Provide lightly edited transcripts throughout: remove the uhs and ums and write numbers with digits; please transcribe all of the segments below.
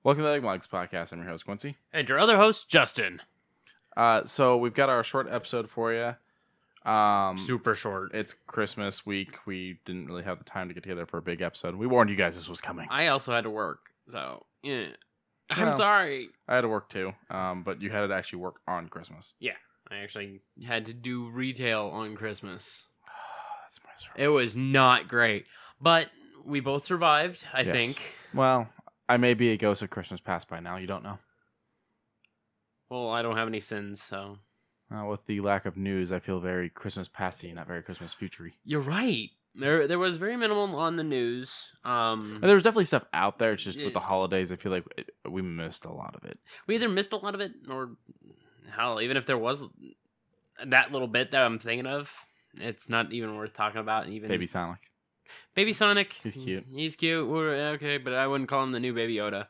Welcome to the UglyMugsPodcast. I'm your host, Quincey. And your other host, Justin. So we've got our short episode for you. Super short. It's Christmas week. We didn't really have the time to get together for a big episode. We warned you guys this was coming. I also had to work, so, yeah. I'm Well, sorry. I had to work too, but you had to actually work on Christmas. Yeah, I actually had to do retail on Christmas. That's miserable. It was not great, but we both survived, I Yes. think. Well, I may be a ghost of Christmas past by now. You don't know. Well, I don't have any sins, so. With the lack of news, I feel very Christmas pasty, not very Christmas futury. You're right. There was very minimal on the news. And there was definitely stuff out there. It's just Yeah. with the holidays, I feel like we missed a lot of it. We either missed a lot of it, or hell, even if there was that little bit that I'm thinking of, it's not even worth talking about. Even Baby Sonic. Baby Sonic. He's cute. He's cute. Okay, but I wouldn't call him the new Baby Yoda.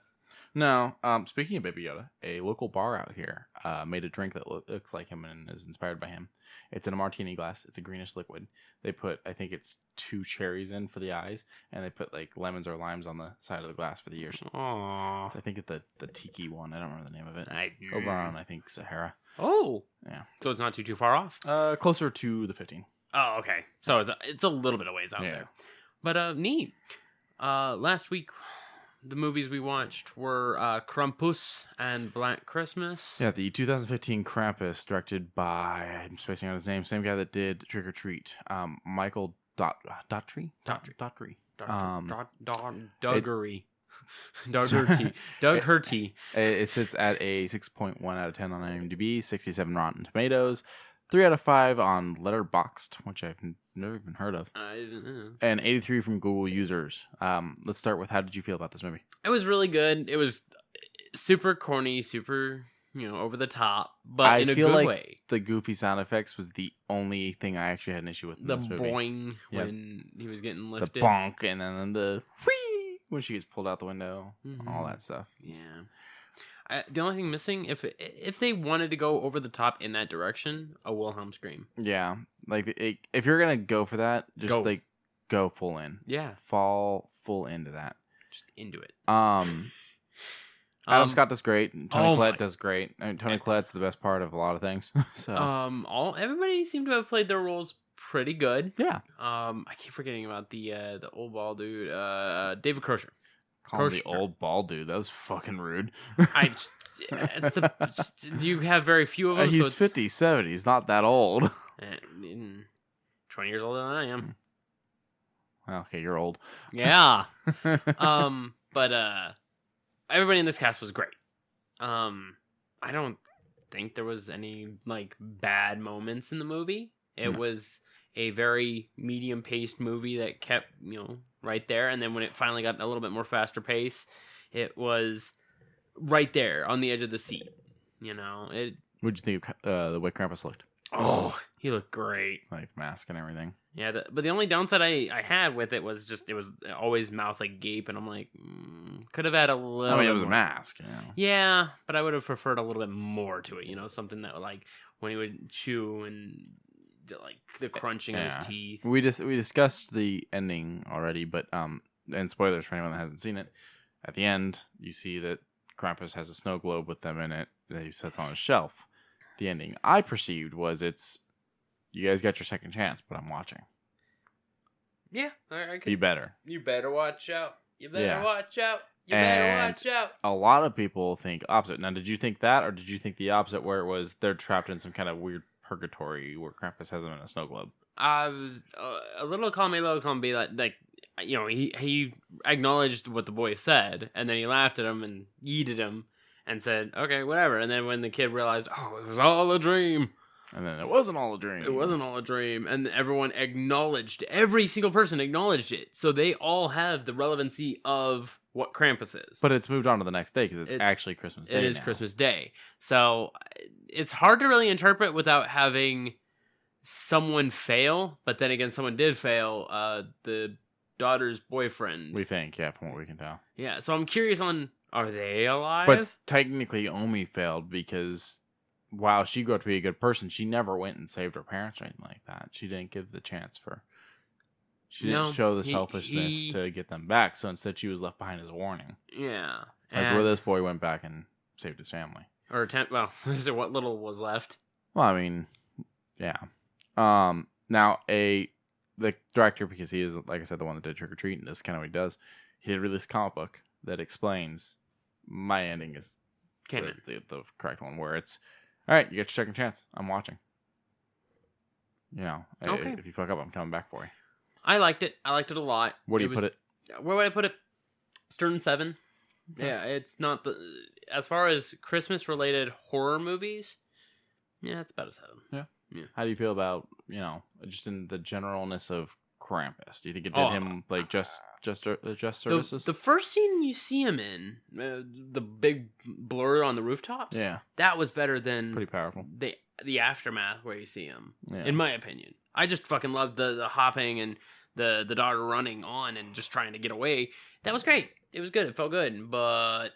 No. Speaking of Baby Yoda, a local bar out here made a drink that looks like him and is inspired by him. It's in a martini glass. It's a greenish liquid. They put, I think it's 2 cherries in for the eyes, and they put like lemons or limes on the side of the glass for the ears. Aww. I think it's the tiki one. I don't remember the name of it. I, Over on, I think, Sahara. Oh. Yeah. So it's not too far off? Closer to the 15. Oh, okay. So it's a little bit of ways out there. But neat. Last week, the movies we watched were Krampus and Black Christmas. Yeah, the 2015 Krampus, directed by, I'm spacing out his name, same guy that did Trick or Treat, Michael Daughtry. Duggery. Doug Hurty. It sits at a 6.1 out of 10 on IMDb, 67 Rotten Tomatoes, 3 out of 5 on Letterboxd, which I've never even heard of, and 83 from Google users. Let's start with, how did you feel about this movie? It was really good. It was super corny, super, over the top, but in a good way. The goofy sound effects was the only thing I actually had an issue with in The this movie. boing when he was getting lifted. The bonk, and then the whee when she gets pulled out the window, all that stuff. Yeah. The only thing missing, if they wanted to go over the top in that direction, a Wilhelm scream. Yeah, like if you're gonna go for that, just go full in. Yeah, Fall full into that. just into it. Adam Scott does great. Tony Collette does great. I mean, Tony Collette's the best part of a lot of things. So everybody seemed to have played their roles pretty good. Yeah. I keep forgetting about the old bald dude, David Crusher. Call him the old bald dude. That was fucking rude. You have very few of them. He's 57. He's not that old. 20 years older than I am. Okay, you're old. Yeah. But everybody in this cast was great. I don't think there was any bad moments in the movie. It was a very medium-paced movie that kept, right there. And then when it finally got a little bit more faster pace, it was right there on the edge of the seat. What'd you think of the way Krampus looked? Oh, he looked great. Like mask and everything. Yeah, but the only downside I had with it was it was always mouth gape, and I'm like, could have had a little. I mean, bit it was more. a mask. Yeah, but I would have preferred a little bit more to it. Something that when he would chew and the crunching of his teeth. We discussed the ending already, but and spoilers for anyone that hasn't seen it. At the end, you see that Krampus has a snow globe with them in it that he sets on a shelf. The ending I perceived was you guys got your second chance, but I'm watching. Yeah, I you better. You better watch out. You better Yeah. watch out. You better watch out. A lot of people think opposite. Now, did you think that, or did you think the opposite, where it was they're trapped in some kind of weird purgatory where Krampus has them in a snow globe? I was a little column A, little column B. He acknowledged what the boy said, and then he laughed at him and yeeted him and said, "Okay, whatever." And then when the kid realized, "Oh, it was all a dream," and then it wasn't all a dream. It wasn't all a dream, and everyone acknowledged. Every single person acknowledged it, so they all have the relevancy of what Krampus is. But it's moved on to the next day because it's actually Christmas Day. It is now. Christmas Day, so it's hard to really interpret without having someone fail. But then again, someone did fail. The daughter's boyfriend. We think, from what we can tell. Yeah, so I'm curious on, are they alive? But technically, Omi failed because while she grew up to be a good person, she never went and saved her parents or anything like that. She didn't give the chance for. She didn't show the selfishness to get them back. So instead, she was left behind as a warning. Yeah, That's where this boy went back and saved his family. Or attempt. Well, what little was left. Well, I mean, yeah. Now the director, because he is, like I said, the one that did Trick or Treat, and this is kind of what he does. He did release a comic book that explains my ending is the correct one, where it's all right. You get your second chance. I'm watching. Okay. If you fuck up, I'm coming back for you. I liked it. I liked it a lot. Where do you put it? Where would I put it? Stern 7. Okay. Yeah, it's not as far as Christmas related horror movies. Yeah, it's about a 7. Yeah. How do you feel about just in the generalness of Krampus? Do you think it did him like just services? The first scene you see him in, the big blur on the rooftops. Yeah, that was better than pretty powerful. The aftermath where you see him. Yeah. In my opinion, I just fucking loved the hopping and the daughter running on and just trying to get away. That was great. It was good. It felt good. But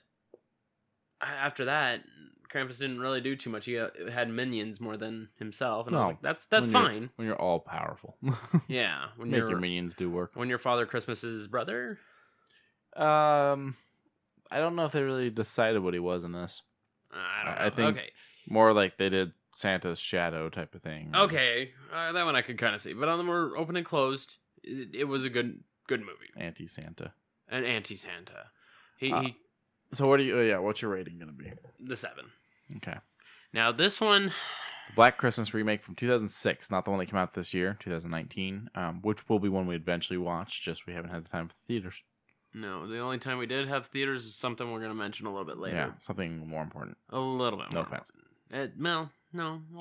after that, Krampus didn't really do too much. He had minions more than himself, and I was like, "That's fine." When you're all powerful, yeah. When make your minions do work. When you're Father Christmas's brother. I don't know if they really decided what he was in this. I don't know. I think more like they did Santa's shadow type of thing. Okay, that one I could kind of see, but on the more open and closed, it was a good movie. Anti-Santa. An anti-Santa. So what do you? What's your rating gonna be? The 7. Okay. Now this one, the Black Christmas remake from 2006, not the one that came out this year, 2019, which will be one we eventually watch. Just we haven't had the time for theaters. No, the only time we did have theaters is something we're gonna mention a little bit later. Yeah, something more important. A little bit. No offense. No,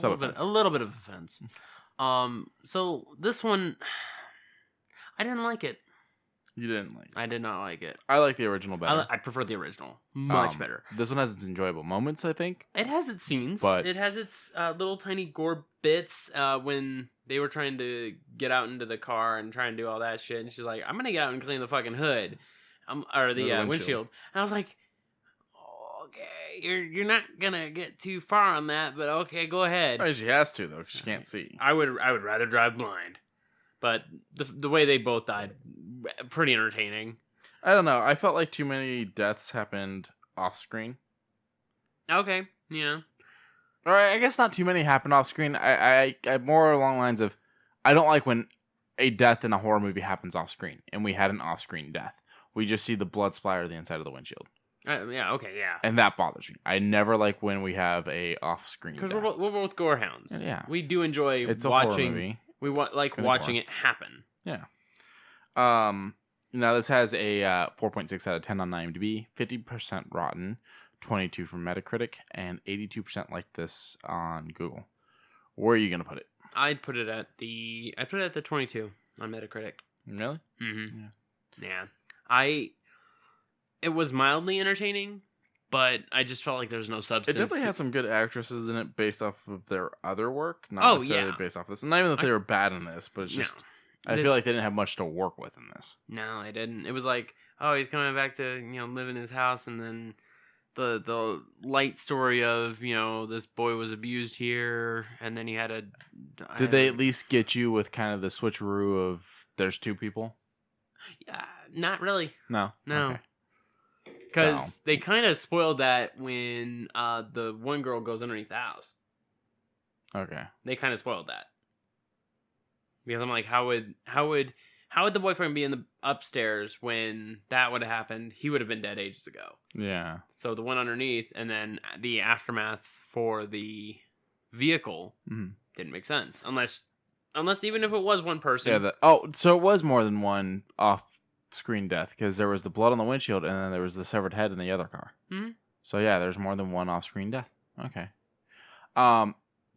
A little bit of offense. So this one, I didn't like it. You didn't like it. I did not like it. I like the original better. I prefer the original. Much better. This one has its enjoyable moments, I think. It has its scenes. But it has its little tiny gore bits when they were trying to get out into the car and try and do all that shit. And she's like, I'm going to get out and clean the fucking hood. Or the windshield. And I was like, okay, you're not going to get too far on that, but okay, go ahead. She has to, though, because she can't see. I would rather drive blind. But the way they both died, pretty entertaining. I don't know. I felt like too many deaths happened off screen. Okay, yeah. Or I guess not too many happened off screen. I more along the lines of, I don't like when a death in a horror movie happens off screen, and we had an off screen death. We just see the blood splatter the inside of the windshield. Yeah. Okay. Yeah. And that bothers me. I never like when we have a off screen. Because we're both gore hounds. Yeah. We do enjoy it's watching. A horror movie. We watching it happen. Yeah. Now this has a 4.6 out of 10 on IMDb, 50% rotten, 22 from Metacritic, and 82% like this on Google. Where are you gonna put it? I'd put it at the 22 on Metacritic. Really? Mm-hmm. Yeah. It was mildly entertaining, but I just felt like there was no substance. It definitely had some good actresses in it based off of their other work, not necessarily based off this. And not even that they were bad in this, but it's just I feel like they didn't have much to work with in this. No, they didn't. It was like, oh, he's coming back to live in his house, and then the light story of this boy was abused here, and then he had a. Did they at least get you with kind of the switcheroo of there's two people? Yeah, not really. No. Okay. Because they kind of spoiled that when the one girl goes underneath the house. Okay. They kind of spoiled that. Because I'm like, how would the boyfriend be in the upstairs when that would have happened? He would have been dead ages ago. Yeah. So the one underneath, and then the aftermath for the vehicle didn't make sense. Unless even if it was one person. Yeah. So it was more than one off-screen death, because there was the blood on the windshield, and then there was the severed head in the other car. Mm-hmm. So yeah, there's more than one off-screen death. Okay.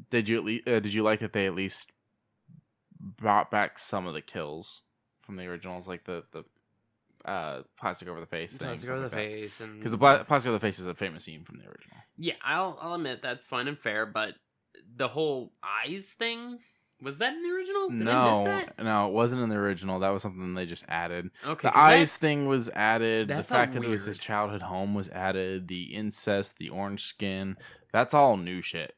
Did you like that they at least brought back some of the kills from the originals, like the plastic over the face thing? Plastic over the face, and because the plastic over the face is a famous scene from the original. Yeah, I'll admit that's fun and fair, but the whole eyes thing, was that in the original? Did I miss that? No, it wasn't in the original. That was something they just added. Okay, the eyes thing was added. The fact that weird. it was his childhood home was added. The incest, the orange skin, that's all new shit.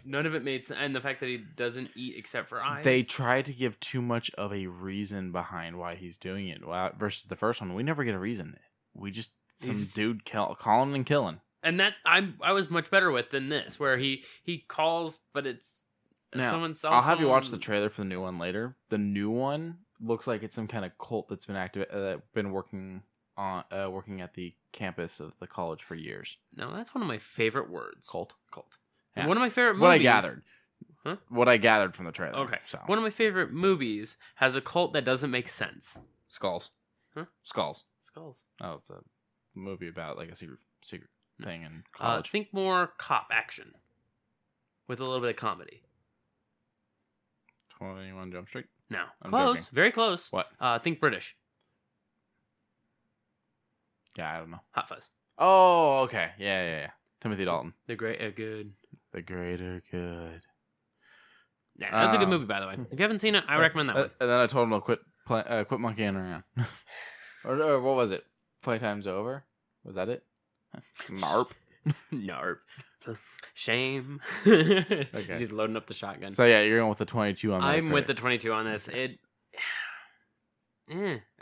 None of it made sense. And the fact that he doesn't eat except for eyes. They try to give too much of a reason behind why he's doing it. Versus the first one, we never get a reason. We just some dude calling and killing. And that I was much better with than this, where he calls, but it's someone's cell phone. I'll have you watch the trailer for the new one later. The new one looks like it's some kind of cult that's been working at the campus of the college for years. No, that's one of my favorite words. Cult. Yeah. One of my favorite movies. What I gathered. Huh? What I gathered from the trailer. Okay. So. One of my favorite movies has a cult that doesn't make sense. Skulls. Huh? Skulls. Oh, it's a movie about like a secret thing in college. Think more cop action with a little bit of comedy. 21 Jump Street? No. I'm Close. joking. Very close. What? Think British. Yeah, I don't know. Hot Fuzz. Oh, okay. Yeah. Timothy Dalton. The Great Good. The Greater Good. Yeah, that's a good movie, by the way. If you haven't seen it, I recommend that one. And then I told him to quit monkeying around. or what was it? Playtime's over? Was that it? Narp. Narp. Shame. Okay. He's loading up the shotgun. So yeah, you're going with the 22 on that. I'm with the 22 on this. I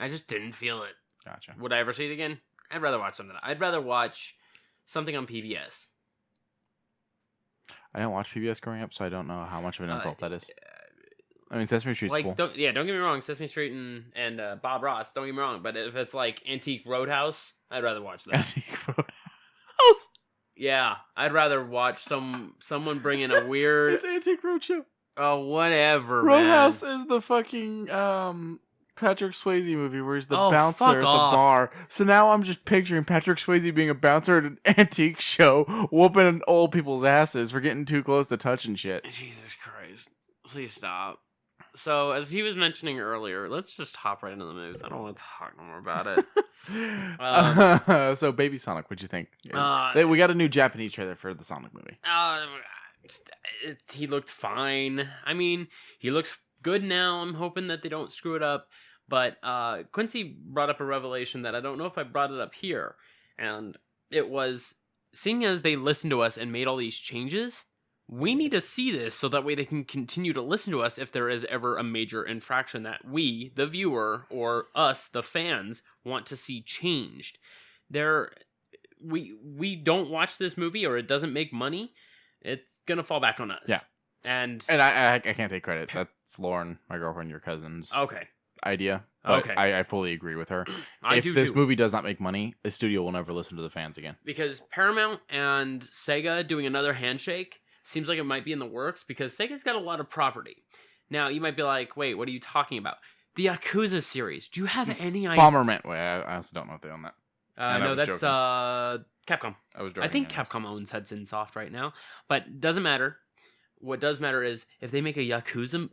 just didn't feel it. Gotcha. Would I ever see it again? I'd rather watch something. I'd rather watch something on PBS. I didn't watch PBS growing up, so I don't know how much of an insult that is. I mean, Sesame Street's cool. Don't get me wrong, Sesame Street and Bob Ross, don't get me wrong, but if it's like Antique Roadhouse, I'd rather watch that. Antique Roadhouse? Yeah, I'd rather watch someone bring in a weird... It's Antique Roadshow. Oh, whatever, Roadhouse man. is the fucking Patrick Swayze movie where he's the Oh, bouncer fuck at the off. bar. So now I'm just picturing Patrick Swayze being a bouncer at an antique show, whooping old people's asses for getting too close to touching shit. Jesus Christ. Please stop. So, as he was mentioning earlier, let's just hop right into the movies. I don't want to talk no more about it. So, Baby Sonic, what'd you think? Uh, We got a new Japanese trailer for the Sonic movie. He looked fine. I mean, he looks good now. I'm hoping that they don't screw it up. But Quincy brought up a revelation that I don't know if I brought it up here. And it was, seeing as they listened to us and made all these changes, we need to see this so that way they can continue to listen to us if there is ever a major infraction that we, the viewer, or us, the fans, want to see changed. We don't watch this movie or it doesn't make money, it's going to fall back on us. Yeah. And I can't take credit. That's Lauren, my girlfriend, your cousin's idea. But Okay. I fully agree with her. If this movie does not make money, the studio will never listen to the fans again. Because Paramount and Sega doing another handshake seems like it might be in the works because Sega's got a lot of property. Now, you might be like, wait, what are you talking about? The Yakuza series. Do you have any idea? Bomberman. Wait, I also don't know if they own that. No, that's Capcom. I was joking. I think Capcom owns Hudson Soft right now. But doesn't matter. What does matter is if they make a Yakuza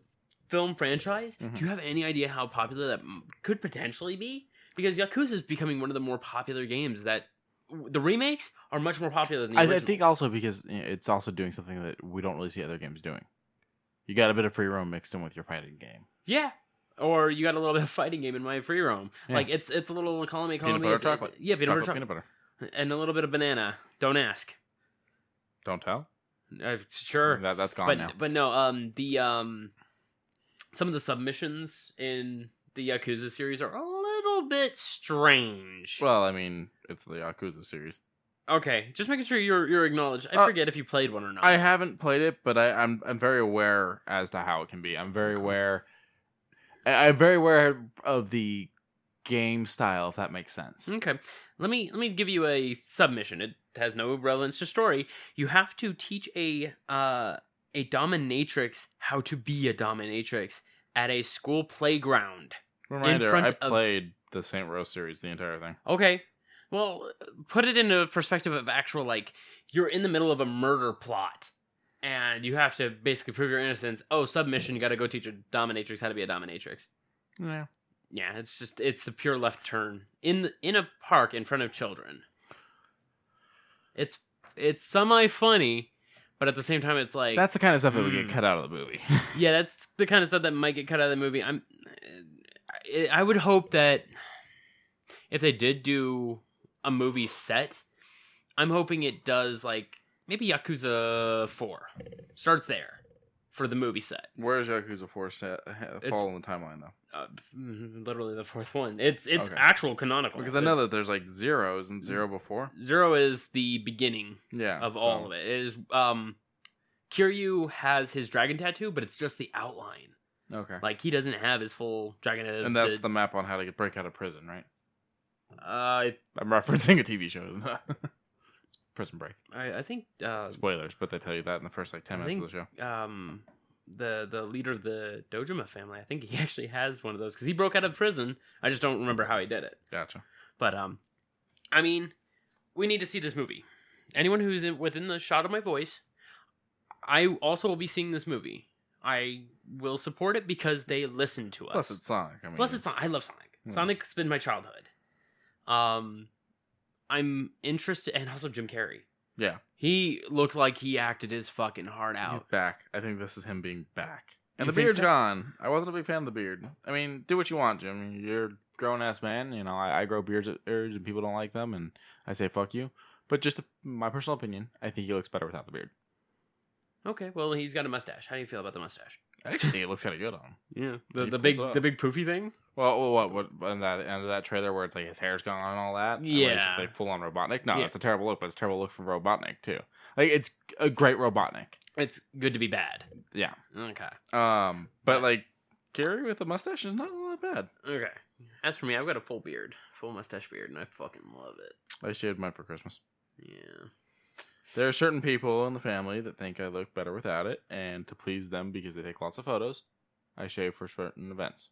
film franchise, do you have any idea how popular that could potentially be? Because Yakuza is becoming one of the more popular games that the remakes are much more popular than the originals. I think also because it's also doing something that we don't really see other games doing. You got a bit of free roam mixed in with your fighting game. Yeah. Or you got a little bit of fighting game in my free roam. Yeah. Like it's a little column me. Peanut butter chocolate. Yeah, peanut butter. And a little bit of banana. Don't ask. Don't tell? Sure. That's gone now. But no, some of the submissions in the Yakuza series are a little bit strange. Well, I mean, it's the Yakuza series. Okay, just making sure you're acknowledged. I forget if you played one or not. I haven't played it, but I'm very aware as to how it can be. I'm very aware of the game style, if that makes sense. Okay, let me give you a submission. It has no relevance to story. You have to teach a dominatrix how to be a dominatrix at a school playground. Reminder, I played the Saint Rose series, the entire thing. Okay. Well, put it into perspective of actual, like, you're in the middle of a murder plot, and you have to basically prove your innocence. Oh, submission, you gotta go teach a dominatrix how to be a dominatrix. Yeah. Yeah, it's the pure left turn. In a park in front of children. It's semi-funny, but at the same time, it's like... That's the kind of stuff that would get cut out of the movie. Yeah, that's the kind of stuff that might get cut out of the movie. I would hope that if they did do a movie set, I'm hoping it does, like, maybe Yakuza 4. Starts there. for the movie set. Where is Yakuza 4 set fall in the timeline, though? Literally the fourth one. It's Okay. actual canonical. Because I know that there's like zeros and zero before. 0 is the beginning Yeah, of all of it. It is Kiryu has his dragon tattoo, but it's just the outline. Okay. Like, he doesn't have his full dragon. And that's the map on how to break out of prison, right? I'm referencing a TV show. It's Prison Break. I think Spoilers, but they tell you that in the first like 10 minutes of the show. The leader of the Dojima family, I think he actually has one of those because he broke out of prison. I just don't remember how he did it. Gotcha. But I mean, we need to see this movie. Anyone who's within the shot of my voice, I also will be seeing this movie. I will support it because they listen to us. Plus it's Sonic. Plus it's Sonic. I love Sonic. Sonic's been my childhood. I'm interested, and also Jim Carrey. Yeah. He looked like he acted his fucking heart out. He's back. I think this is him being back. And You the think beard's so? gone. I wasn't a big fan of the beard. I mean, do what you want, Jim. You're a grown-ass man. You know, I grow beards and people don't like them, and I say fuck you. But just my personal opinion, I think he looks better without the beard. Okay, well, he's got a mustache. How do you feel about the mustache? I actually think it looks kind of good on him. Yeah, He the pulls big poofy thing. Well, what in that end of that trailer where it's like his hair's gone and all that? Yeah. Like full on Robotnik. No, Yeah. it's a terrible look, but it's a terrible look for Robotnik too. Like it's a great Robotnik. It's good to be bad. Yeah. Okay. But like Gary with a mustache is not all that bad. Okay. As for me, I've got a full beard, full mustache beard, and I fucking love it. I shaved mine for Christmas. Yeah. There are certain people in the family that think I look better without it, and to please them because they take lots of photos, I shave for certain events.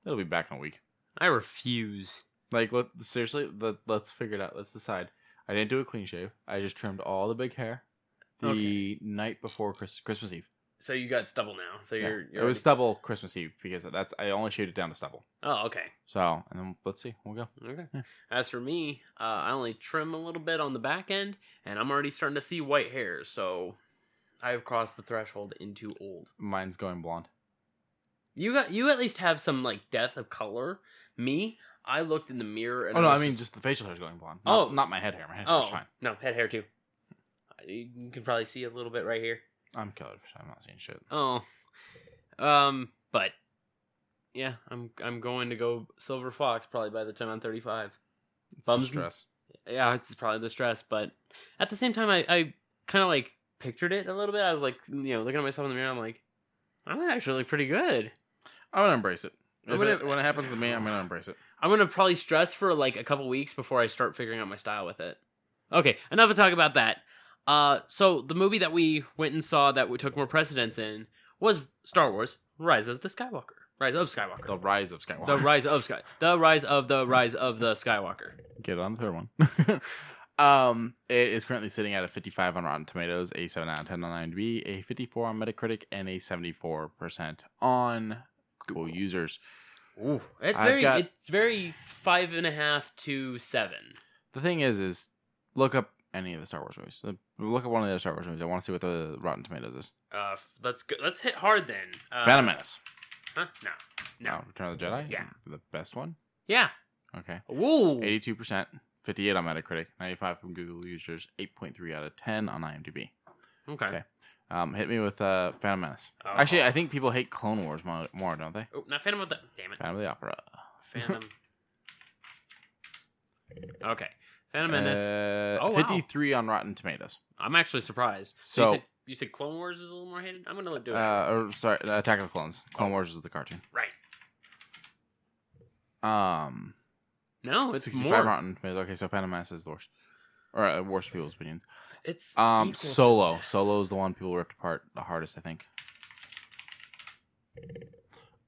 It'll be back in a week. I refuse. Like, seriously, let's figure it out. Let's decide. I didn't do a clean shave. I just trimmed all the big hair the night before Christmas Eve. So you got stubble now. So Yeah. you're It was stubble Christmas Eve because I only shaved it down to stubble. Oh, okay. So, and then let's see. We'll go. Okay. Yeah. As for me, I only trim a little bit on the back end, and I'm already starting to see white hairs. So I've crossed the threshold into old. Mine's going blonde. You at least have some like depth of color. Me, I looked in the mirror and Oh no, I I was mean just the facial hair's going blonde. Oh. Not my head hair. My head hair's fine. no, head hair too. You can probably see a little bit right here. I'm colored. I'm not seeing shit. Oh, but yeah, I'm going to go silver fox probably by the time I'm 35. It's Bums the stress. Yeah, it's probably the stress, but at the same time, I kind of like pictured it a little bit. I was like, looking at myself in the mirror, I'm like, I might actually look pretty good. I'm gonna embrace it. when When it happens to me, I'm gonna embrace it. I'm gonna probably stress for like a couple weeks before I start figuring out my style with it. Okay, enough of talk about that. So the movie that we went and saw that we took more precedence in was Star Wars: Rise of the Skywalker. Rise of Skywalker. The Rise of Skywalker. The Rise of Sky. The Rise of the Skywalker. Get on the third one. It is currently sitting at a 55 on Rotten Tomatoes, a 7 out of 10 on IMDb, a 54 on Metacritic, and a 74% on Google users. Ooh, it's very 5.5 to 7. The thing is look up any of the Star Wars movies. Look at one of the other Star Wars movies. I want to see what the Rotten Tomatoes is. Let's go. Let's hit hard then. Phantom Menace. Huh? No. Return of the Jedi. Yeah. The best one. Yeah. Okay. Woo. 82%, 58 on Metacritic, 95 from Google users, 8.3 out of 10 on IMDb. Okay. Hit me with Phantom Menace. Oh. Actually, I think people hate Clone Wars more, don't they? Oh, not Phantom of the. Damn it. Phantom of the Opera. Phantom. Okay. Phantom Menace. Wow. 53 on Rotten Tomatoes. I'm actually surprised. So you said Clone Wars is a little more hated? I'm going to do it. Attack of the Clones. Clone Wars is the cartoon. Right. No, it's 65 more. Rotten Tomatoes. Okay, so Phantom Menace is the worst. Or worst people's opinions. It's Solo. Solo is the one people ripped apart the hardest, I think.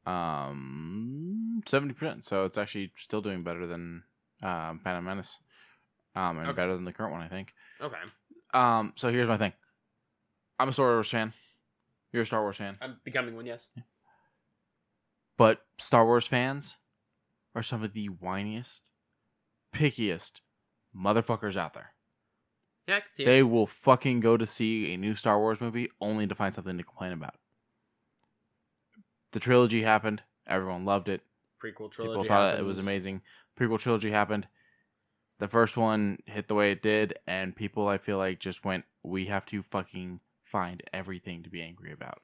70%. So it's actually still doing better than Phantom Menace. And better than the current one, I think. Okay. So here's my thing. I'm a Star Wars fan. You're a Star Wars fan. I'm becoming one, yes. Yeah. But Star Wars fans are some of the whiniest, pickiest motherfuckers out there. Yeah, I can see it. They will fucking go to see a new Star Wars movie only to find something to complain about. The trilogy happened. Everyone loved it. Prequel trilogy. People thought it was amazing. Prequel trilogy happened. The first one hit the way it did, and people, I feel like, just went, we have to fucking find everything to be angry about.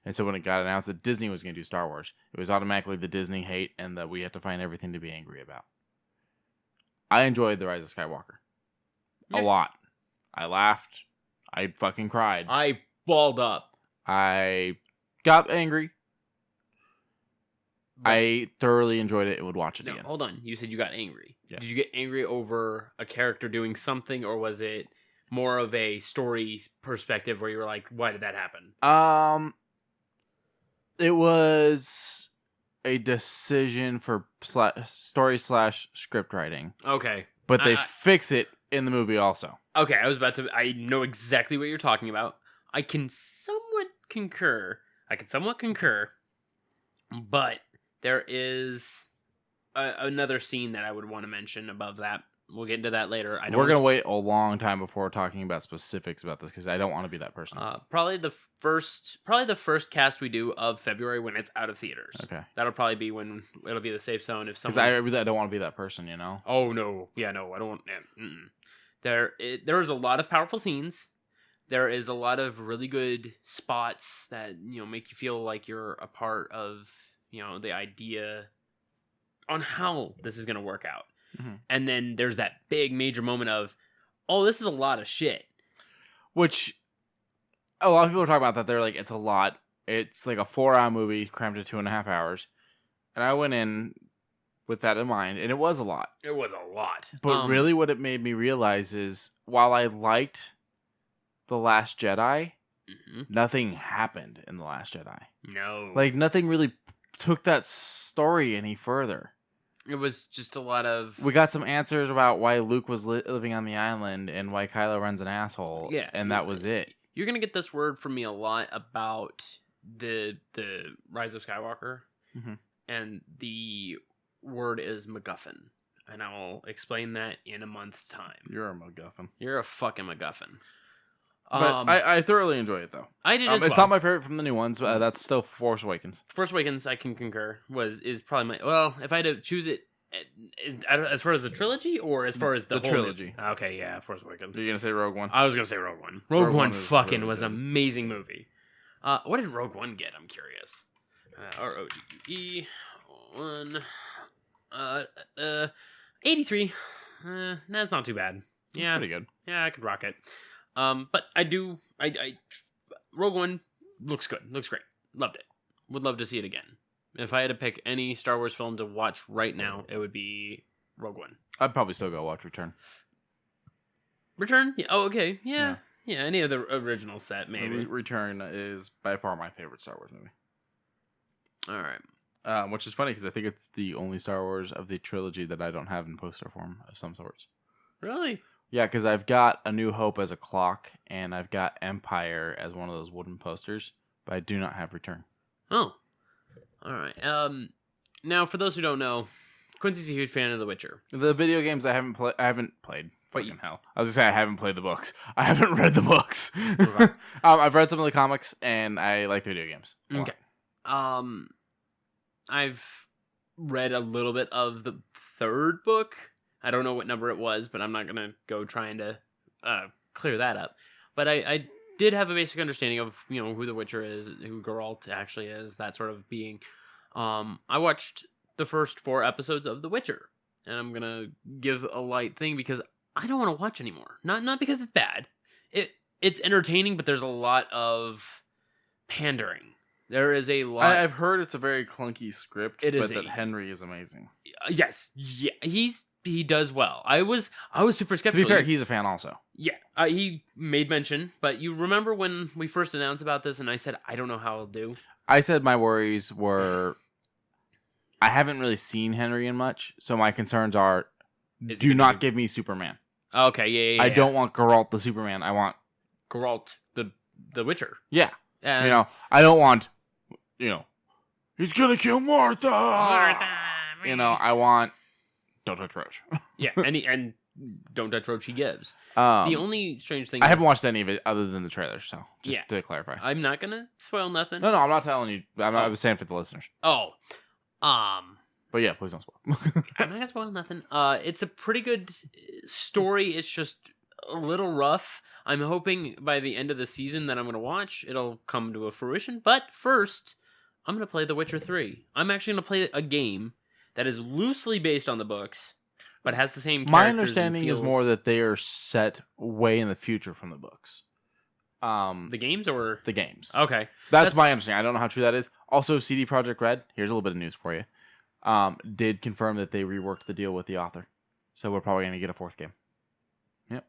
And so when it got announced that Disney was going to do Star Wars, it was automatically the Disney hate and that we had to find everything to be angry about. I enjoyed The Rise of Skywalker. A lot. I laughed. I fucking cried. I balled up. I got angry. But I thoroughly enjoyed it and would watch it again. Hold on. You said you got angry. Yeah. Did you get angry over a character doing something, or was it more of a story perspective where you were like, why did that happen? It was a decision for story / script writing. Okay. But they fix it in the movie also. Okay, I know exactly what you're talking about. I can somewhat concur. But there is another scene that I would want to mention above that. We'll get into that later. We're going to wait a long time before talking about specifics about this because I don't want to be that person. Probably the first cast we do of February when it's out of theaters. Okay. That'll probably be when it'll be the safe zone if someone... Because I don't want to be that person, you know? Oh, no. Yeah, no, I don't want... There is a lot of powerful scenes. There is a lot of really good spots that, make you feel like you're a part of, the idea on how this is going to work out. Mm-hmm. And then there's that big major moment of, oh, this is a lot of shit. Which, a lot of people are talking about that. They're like, it's a lot. It's like a 4-hour movie crammed to 2.5 hours. And I went in with that in mind, and it was a lot. It was a lot. But really what it made me realize is, while I liked The Last Jedi, nothing happened in The Last Jedi. No. Like, nothing really took that story any further. It was just a lot of... We got some answers about why Luke was living on the island and why Kylo Ren's an asshole. Yeah. And that was it. You're going to get this word from me a lot about the Rise of Skywalker. Mm-hmm. And the word is MacGuffin. And I will explain that in a month's time. You're a MacGuffin. You're a fucking MacGuffin. But I thoroughly enjoy it, though. I did as well. It's not my favorite from the new ones. That's still Force Awakens. Force Awakens, I can concur, is probably my... Well, if I had to choose it, as far as the trilogy, or as far as the whole trilogy? Okay, yeah, Force Awakens. Are you going to say Rogue One? I was going to say Rogue One. Rogue One fucking really was an amazing movie. What did Rogue One get? I'm curious. ROGUE 1... 83. That's not too bad. Yeah. Pretty good. Yeah, I could rock it. But Rogue One looks good. Looks great. Loved it. Would love to see it again. If I had to pick any Star Wars film to watch right now, it would be Rogue One. I'd probably still go watch Return. Return? Yeah. Oh, okay. Yeah. Yeah, any of the original set, maybe. Return is by far my favorite Star Wars movie. All right. Which is funny because I think it's the only Star Wars of the trilogy that I don't have in poster form of some sorts. Really? Yeah, because I've got A New Hope as a clock, and I've got Empire as one of those wooden posters, but I do not have Return. Oh. All right. Now, for those who don't know, Quincy's a huge fan of The Witcher. The video games I haven't played. Fucking hell. I was going to say I haven't played the books. I haven't read the books. I've read some of the comics, and I like the video games. Okay. I've read a little bit of the third book. I don't know what number it was, but I'm not going to go trying to clear that up. But I did have a basic understanding of, who the Witcher is, who Geralt actually is, that sort of being. I watched the first 4 episodes of The Witcher, and I'm going to give a light thing because I don't want to watch anymore. Not because it's bad. It's entertaining, but there's a lot of pandering. There is a lot. I've heard it's a very clunky script, but that Henry is amazing. Yes. Yeah, he does well. I was super skeptical. To be fair, he's a fan also. Yeah, he made mention, but you remember when we first announced about this and I said, I don't know how I'll do? I said my worries were, I haven't really seen Henry in much, so my concerns are, do not give me Superman. Okay, yeah. I don't want Geralt the Superman. I want... Geralt the Witcher. Yeah. I don't want, he's gonna kill Martha! I want... Don't touch Roach. Yeah, and don't touch Roach he gives. The only strange thing I haven't watched any of it other than the trailer, so just to clarify. I'm not gonna spoil nothing. No, I'm not telling you. I was saying for the listeners. Oh. But yeah, please don't spoil. I'm not gonna spoil nothing. It's a pretty good story. It's just a little rough. I'm hoping by the end of the season that I'm going to watch, it'll come to a fruition. But first, I'm going to play The Witcher 3. I'm actually going to play a game that is loosely based on the books, but has the same characters. My understanding is more that they are set way in the future from the books. The games or the games. Okay, that's my understanding. I don't know how true that is. Also, CD Projekt Red. Here's a little bit of news for you. Did confirm that they reworked the deal with the author, so we're probably going to get a 4th game. Yep.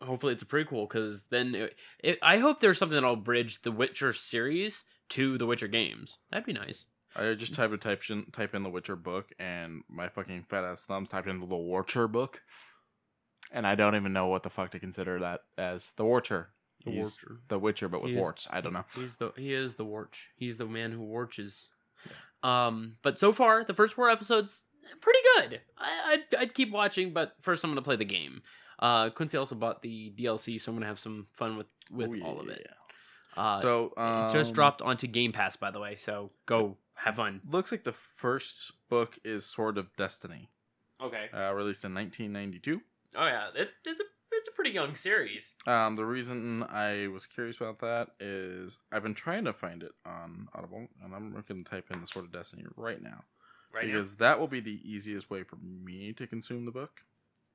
Hopefully, it's a prequel because then I hope there's something that'll bridge the Witcher series to the Witcher games. That'd be nice. I just type in the Witcher book, and my fucking fat ass thumbs typed in the Witcher book, and I don't even know what the fuck to consider that as. The Witcher. He's the Witcher, but with warts. I don't know. He is the Warch. He's the man who warches. Yeah. But so far, the first 4 episodes, pretty good. I'd keep watching, but first I'm gonna play the game. Quincy also bought the DLC, so I'm gonna have some fun with all of it. It just dropped onto Game Pass, by the way. So go have fun. Looks like the first book is Sword of Destiny. Okay. Released in 1992. Oh yeah, it's a pretty young series. The reason I was curious about that is I've been trying to find it on Audible, and I'm going to type in the Sword of Destiny right now. Because that will be the easiest way for me to consume the book.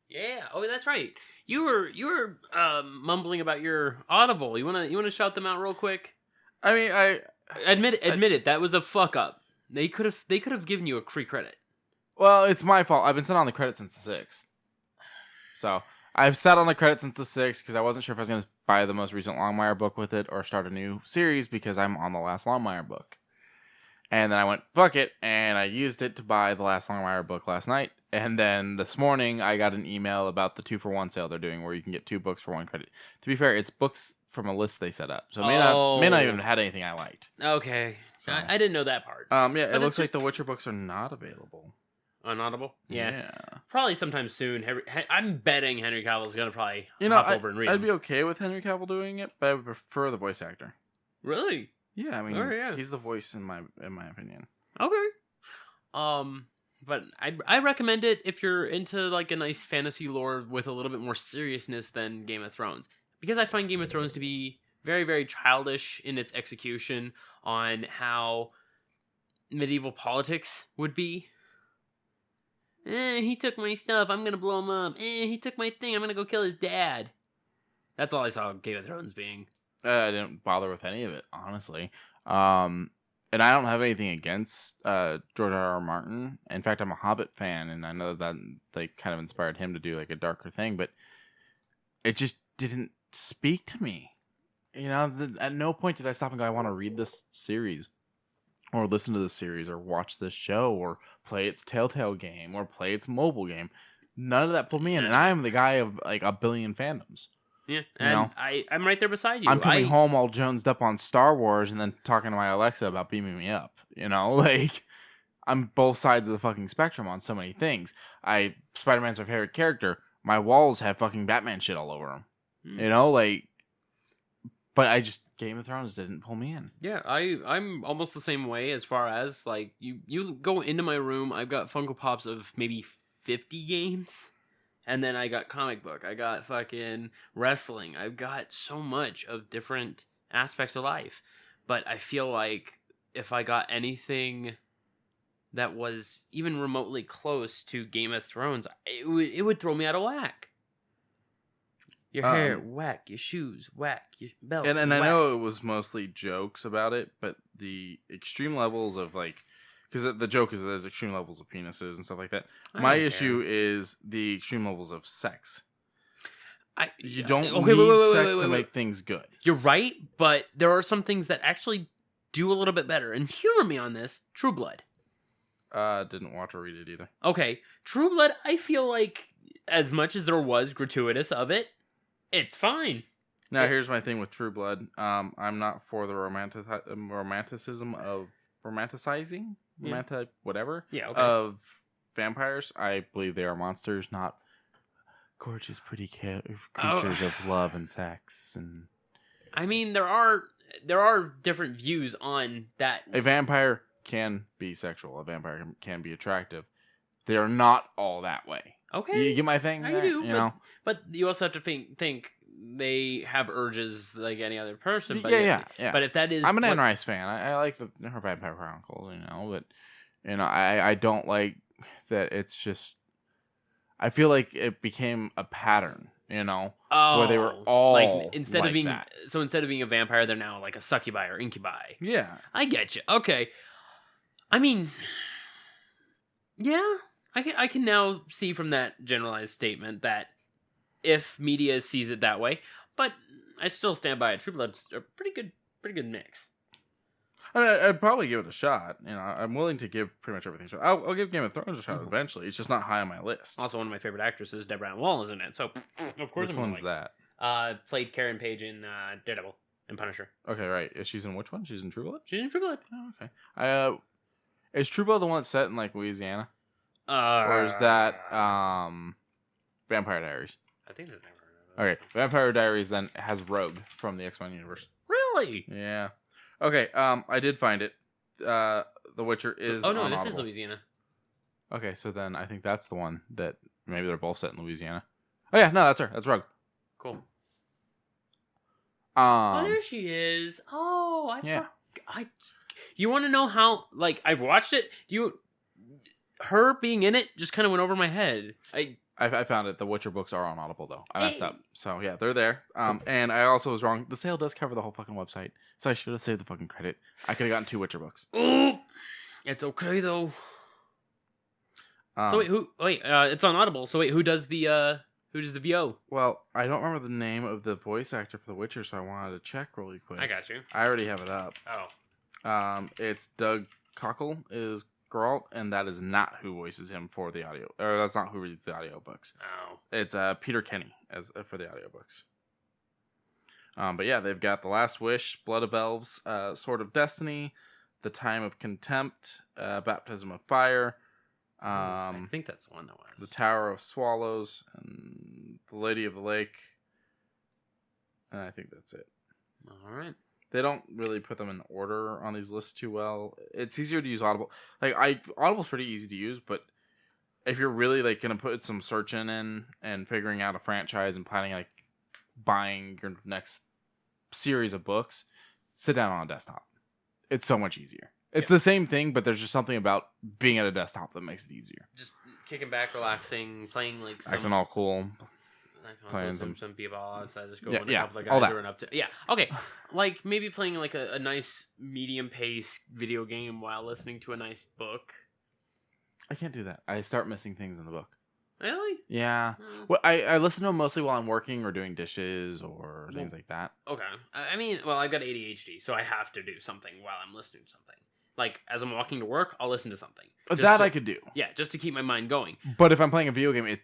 Yeah. Oh, that's right. You were mumbling about your Audible. You wanna shout them out real quick? I mean, I admit it. That was a fuck up. They could have given you a free credit. Well, it's my fault. I've been sitting on the credit since the 6th. So I've sat on the credit since the 6th because I wasn't sure if I was going to buy the most recent Longmire book with it or start a new series because I'm on the last Longmire book. And then I went, fuck it, and I used it to buy the last Longmire book last night. And then this morning, I got an email about the 2-for-1 sale they're doing where you can get 2 books for 1 credit. To be fair, it's books from a list they set up. So it may not even have had anything I liked. Okay. So, I didn't know that part. Yeah, it looks like the Witcher books are not available. On Audible? Yeah. Probably sometime soon. I'm betting Henry Cavill's going to probably hop over and read I'd be okay with Henry Cavill doing it, but I would prefer the voice actor. Really? Yeah, I mean, he's the voice in my opinion. Okay. But I recommend it if you're into like a nice fantasy lore with a little bit more seriousness than Game of Thrones. Because I find Game of Thrones to be very, very childish in its execution on how medieval politics would be. He took my stuff, I'm gonna blow him up. He took my thing, I'm gonna go kill his dad. That's all I saw Game of Thrones being. I didn't bother with any of it, honestly. And I don't have anything against George R.R. Martin. In fact, I'm a Hobbit fan, and I know that they kind of inspired him to do like a darker thing, but it just didn't speak to me. You know, at no point did I stop and go, I want to read this series, or listen to this series, or watch this show, or play its Telltale game, or play its mobile game. None of that pulled me in, and I am the guy of like a billion fandoms. Yeah, and I'm right there beside you. I'm coming home all jonesed up on Star Wars and then talking to my Alexa about beaming me up. You know, like, I'm both sides of the fucking spectrum on so many things. Spider-Man's my favorite character. My walls have fucking Batman shit all over them. You know, like, but Game of Thrones didn't pull me in. Yeah, I'm almost the same way as far as, like, you go into my room, I've got Funko Pops of maybe 50 games. And then I got comic book. I got fucking wrestling. I've got so much of different aspects of life. But I feel like if I got anything that was even remotely close to Game of Thrones, it would throw me out of whack. Your hair, whack. Your shoes, whack. Your belt, and whack. I know it was mostly jokes about it, but the extreme levels of, like, because the joke is there's extreme levels of penises and stuff like that. My issue is the extreme levels of sex. You don't need sex to make things good. You're right, but there are some things that actually do a little bit better. And humor me on this, True Blood. Didn't watch or read it either. Okay, True Blood, I feel like as much as there was gratuitous of it, it's fine. Now, here's my thing with True Blood. I'm not for the romanticism of romanticizing. Whatever. Yeah, okay. Of vampires. I believe they are monsters, not gorgeous, pretty creatures of love and sex. And I mean, there are different views on that. A vampire can be sexual. A vampire can be attractive. They are not all that way. Okay, You get my thing? I do. You know? But you also have to think they have urges like any other person. But yeah. But if that is, I'm an Anne Rice fan. I like her Vampire Chronicles, but I don't like that. It's just I feel like it became a pattern, where they were all like instead like of being that. so instead of being a vampire, they're now like a succubi or incubi. Yeah, I get you. Okay, I mean, yeah, I can now see from that generalized statement that if media sees it that way, but I still stand by it. True Blood's a pretty good mix. I'd probably give it a shot. I'm willing to give pretty much everything a shot. I'll give Game of Thrones a shot eventually. It's just not high on my list. Also, one of my favorite actresses, Deborah Ann Woll, is in it. So, of course, which one's that? Played Karen Page in Daredevil and Punisher. Okay, right. She's in which one? She's in True Blood? She's in True Blood. Oh, okay. Is True Blood the one that's set in like Louisiana? Or is that Vampire Diaries? I think that's Vampire Diaries. Okay, Vampire Diaries then has Rogue from the X-Men universe. Really? Yeah. Okay, I did find it. The Witcher is Oh no, on this Audible. is Louisiana. Okay, so then I think that's the one that maybe they're both set in Louisiana. Oh yeah, no, that's her. That's Rogue. Cool. Oh, there she is. Oh, You want to know how? Like, I've watched it. Her being in it just kind of went over my head. I found it. The Witcher books are on Audible though. I messed up. So yeah, they're there. And I also was wrong. The sale does cover the whole fucking website, so I should have saved the fucking credit. I could have gotten 2 Witcher books. Oh, it's okay though. So wait, it's on Audible. So wait, who does the VO? Well, I don't remember the name of the voice actor for The Witcher, so I wanted to check really quick. I got you. I already have it up. Oh. It's Doug Cockle is Geralt, and that is not who voices him for the audio, or that's not who reads the audiobooks. Oh. It's Peter Kenny as for the audiobooks. But yeah, they've got The Last Wish, Blood of Elves, Sword of Destiny, The Time of Contempt, Baptism of Fire. I think that's the one that was. The Tower of Swallows, and The Lady of the Lake. And I think that's it. All right. They don't really put them in order on these lists too well. It's easier to use Audible. Audible's pretty easy to use, but if you're really gonna put some searching in and figuring out a franchise and planning buying your next series of books, sit down on a desktop. It's so much easier. It's the same thing, but there's just something about being at a desktop that makes it easier. Just kicking back, relaxing, playing acting all cool. Playing some b-ball outside the school. Yeah, and a couple of guys who run up to. Yeah, okay. Maybe playing a nice medium pace video game while listening to a nice book. I can't do that. I start missing things in the book. Really? Yeah. Well, I listen to them mostly while I'm working or doing dishes or things like that. Okay. I've got ADHD, so I have to do something while I'm listening to something. Like, as I'm walking to work, I'll listen to something. I could do. Yeah, just to keep my mind going. But if I'm playing a video game,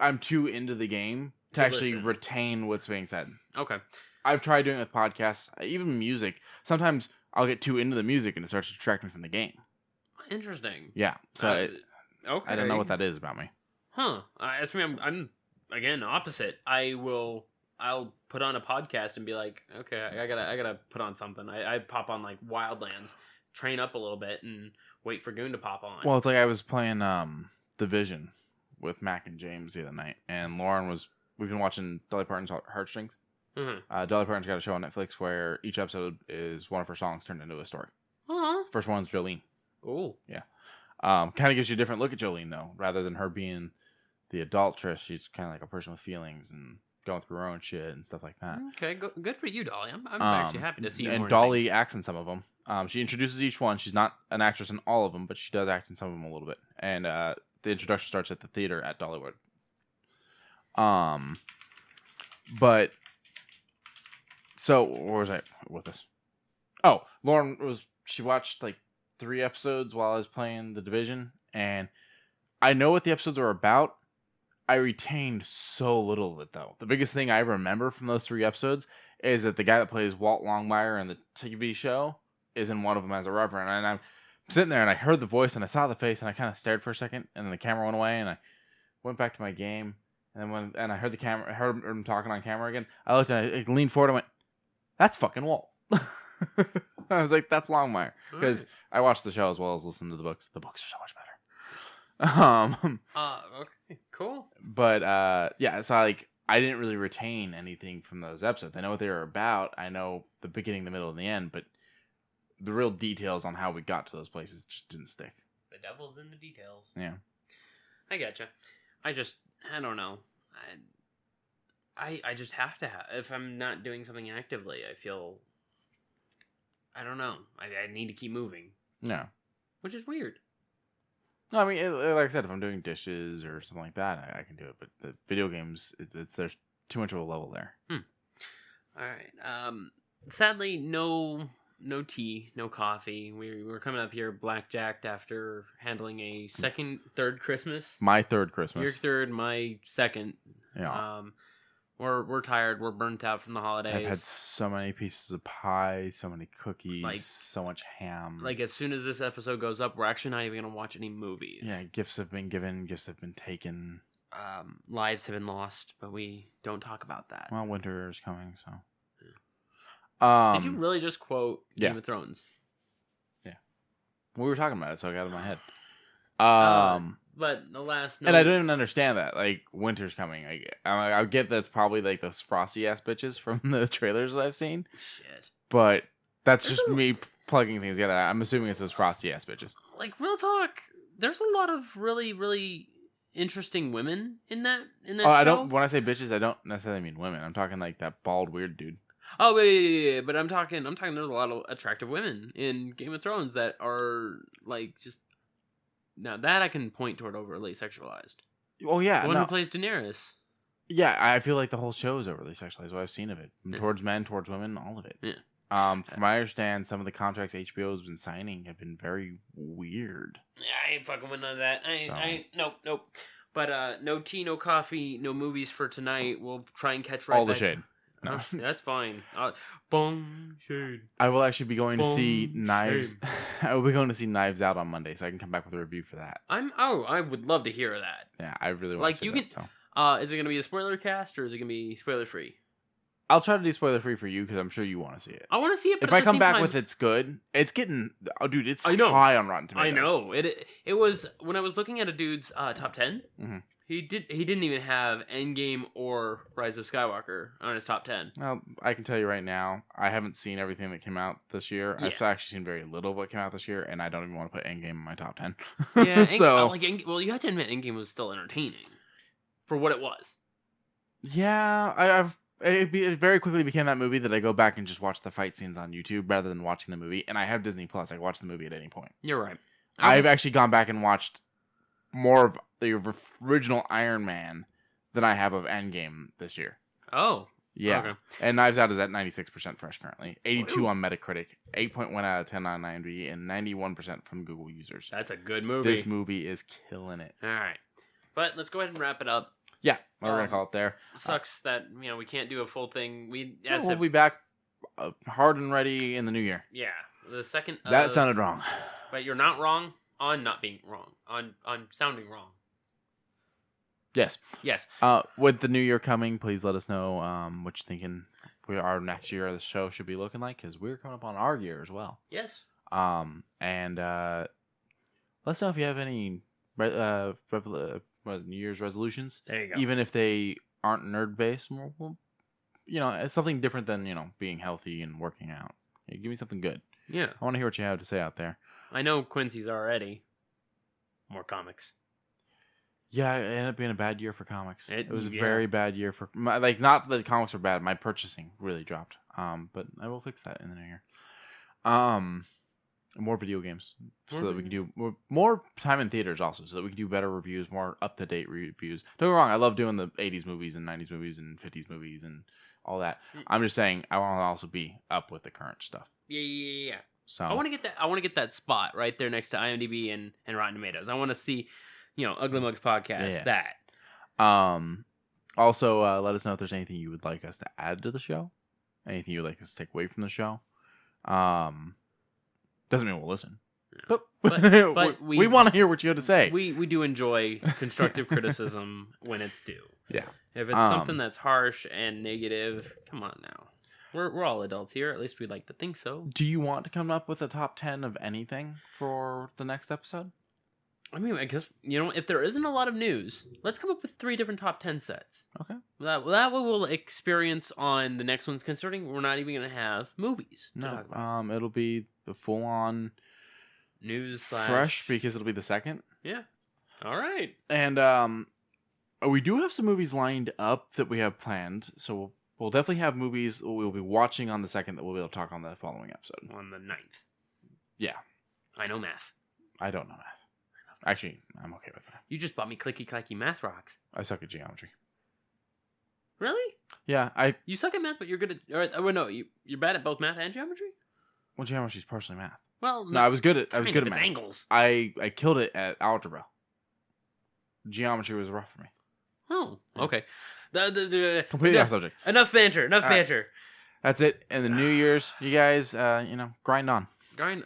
I'm too into the game to actually retain what's being said. Okay. I've tried doing it with podcasts, even music. Sometimes I'll get too into the music and it starts to distract me from the game. Interesting. Yeah. So okay. I don't know what that is about me. Huh. As for me, I'm again opposite. I'll put on a podcast and be like, okay, I gotta put on something. I pop on Wildlands, train up a little bit, and wait for Goon to pop on. Well, it's like I was playing Division with Mac and James the other night, and we've been watching Dolly Parton's Heartstrings. Mm-hmm. Dolly Parton's got a show on Netflix where each episode is one of her songs turned into a story. Uh-huh. First one's Jolene. Oh. Yeah. Kind of gives you a different look at Jolene, though. Rather than her being the adultress, she's kind of like a person with feelings and going through her own shit and stuff like that. Okay, good for you, Dolly. I'm actually happy to see you. And Dolly acts in some of them. She introduces each one. She's not an actress in all of them, but she does act in some of them a little bit. And the introduction starts at the theater at Dollywood. But so where was I with this? Oh, Lauren she watched 3 episodes while I was playing The Division, and I know what the episodes are about. I retained so little of it, though. The biggest thing I remember from those 3 episodes is that the guy that plays Walt Longmire in the TV show is in one of them as a reverend. And I'm sitting there, and I heard the voice, and I saw the face, and I kind of stared for a second, and then the camera went away, and I went back to my game. And then I heard I heard him talking on camera again. I looked at it, I leaned forward, and went, "That's fucking Walt." I was like, "That's Longmire," because I watched the show as well as listened to the books. The books are so much better. Okay, cool. But yeah, so I didn't really retain anything from those episodes. I know what they were about. I know the beginning, the middle, and the end, but the real details on how we got to those places just didn't stick. The devil's in the details. Yeah. I getcha. I don't know. I just have to have. If I'm not doing something actively, I feel. I don't know. I need to keep moving. No. Which is weird. No, I mean, like I said, if I'm doing dishes or something like that, I can do it. But the video games, there's too much of a level there. All right. Sadly, no tea, no coffee. We're coming up here blackjacked after handling a third Christmas. My third Christmas. Your third, my second. Yeah. We're tired. We're burnt out from the holidays. I've had so many pieces of pie, so many cookies, so much ham. Like, as soon as this episode goes up, we're actually not even going to watch any movies. Yeah, gifts have been given, gifts have been taken. Lives have been lost, but we don't talk about that. Well, winter is coming, so. Yeah. Did you really just quote Game of Thrones? Yeah. We were talking about it, so I got it in my head. But the last and I don't even understand that. Like, winter's coming. I get that's probably like those frosty ass bitches from the trailers that I've seen. Shit. But that's just me plugging things together. I'm assuming it's those frosty ass bitches. Like, real talk, there's a lot of really, really interesting women in that show. When I say bitches, I don't necessarily mean women. I'm talking like that bald weird dude. Oh yeah. But I'm talking. There's a lot of attractive women in Game of Thrones that are like just. Now that I can point toward overly sexualized. Oh yeah, the one who plays Daenerys. Yeah, I feel like the whole show is overly sexualized. What I've seen of it, towards men, towards women, all of it. Yeah. From what I understand, some of the contracts HBO has been signing have been very weird. Yeah, I ain't fucking with none of that. Nope. But no tea, no coffee, no movies for tonight. We'll try and catch all the shade. No, that's fine. Boom, shade. I will actually be going to see Knives. I will be going to see Knives Out on Monday, so I can come back with a review for that. I would love to hear that. Yeah, I really want to see that. Is it going to be a spoiler cast or is it going to be spoiler free? I'll try to do spoiler free for you because I'm sure you want to see it. I want to see it. But if I come back with it's good, it's getting. Oh, dude, it's high on Rotten Tomatoes. I know it was when I was looking at a dude's top 10. Mm-hmm. He didn't even have Endgame or Rise of Skywalker on his top 10. Well, I can tell you right now, I haven't seen everything that came out this year. Yeah. I've actually seen very little of what came out this year, and I don't even want to put Endgame in my top 10. Yeah, so you have to admit, Endgame was still entertaining for what it was. Yeah, it very quickly became that movie that I go back and just watch the fight scenes on YouTube rather than watching the movie. And I have Disney Plus; I can watch the movie at any point. You're right. I've actually gone back and watched more of the original Iron Man than I have of Endgame this year. Oh. Yeah. Okay. And Knives Out is at 96% fresh currently. 82 on Metacritic, 8.1 out of 10 on IMDb, and 91% from Google users. That's a good movie. This movie is killing it. All right. But let's go ahead and wrap it up. Yeah, we're going to call it there. Sucks that, we can't do a full thing. We'll be back hard and ready in the new year. Yeah. The second... that sounded wrong. But you're not wrong on not being wrong. On sounding wrong. Yes. Yes. With the new year coming, please let us know what you're thinking our next year of the show should be looking like, because we're coming up on our year as well. Yes. And let us know if you have any New Year's resolutions. There you go. Even if they aren't nerd based, well, it's something different than being healthy and working out. Give me something good. Yeah. I want to hear what you have to say out there. I know Quincey's already. More comics. Yeah, it ended up being a bad year for comics. It was a yeah. very bad year for not that the comics were bad. My purchasing really dropped. But I will fix that in the new year. More video games so that we can do more time in theaters also, so that we can do better reviews, more up to date reviews. Don't get me wrong, I love doing the 80s movies and 90s movies and 50s movies and all that. I'm just saying I want to also be up with the current stuff. Yeah. So I want to get that spot right there next to IMDb and Rotten Tomatoes. I want to see, Ugly Mugs Podcast. Yeah. That. Also, let us know if there's anything you would like us to add to the show, anything you would like us to take away from the show. Doesn't mean we'll listen, but we want to hear what you have to say. We do enjoy constructive criticism when it's due. Yeah. If it's something that's harsh and negative, come on now. We're all adults here. At least we'd like to think so. Do you want to come up with a top 10 of anything for the next episode? I mean, I guess, if there isn't a lot of news, let's come up with 3 different top 10 sets. Okay. That way we'll experience on the next ones, considering we're not even going to have movies to talk about. It'll be the full-on news / fresh, because it'll be the second. Yeah. All right. And we do have some movies lined up that we have planned, so we'll definitely have movies we'll be watching on the second that we'll be able to talk on the following episode. On the 9th. Yeah. I know math. I don't know math. Actually, I'm okay with that. You just bought me clicky-clacky math rocks. I suck at geometry. Really? Yeah, You suck at math, but you're good at... Or no, you're bad at both math and geometry? Well, geometry is partially math. Well, no, I was good at math. Angles. I killed it at algebra. Geometry was rough for me. Oh, okay. Completely off subject. Enough banter. Enough banter. That's it. And the New Year's, you guys, grind on. Grind.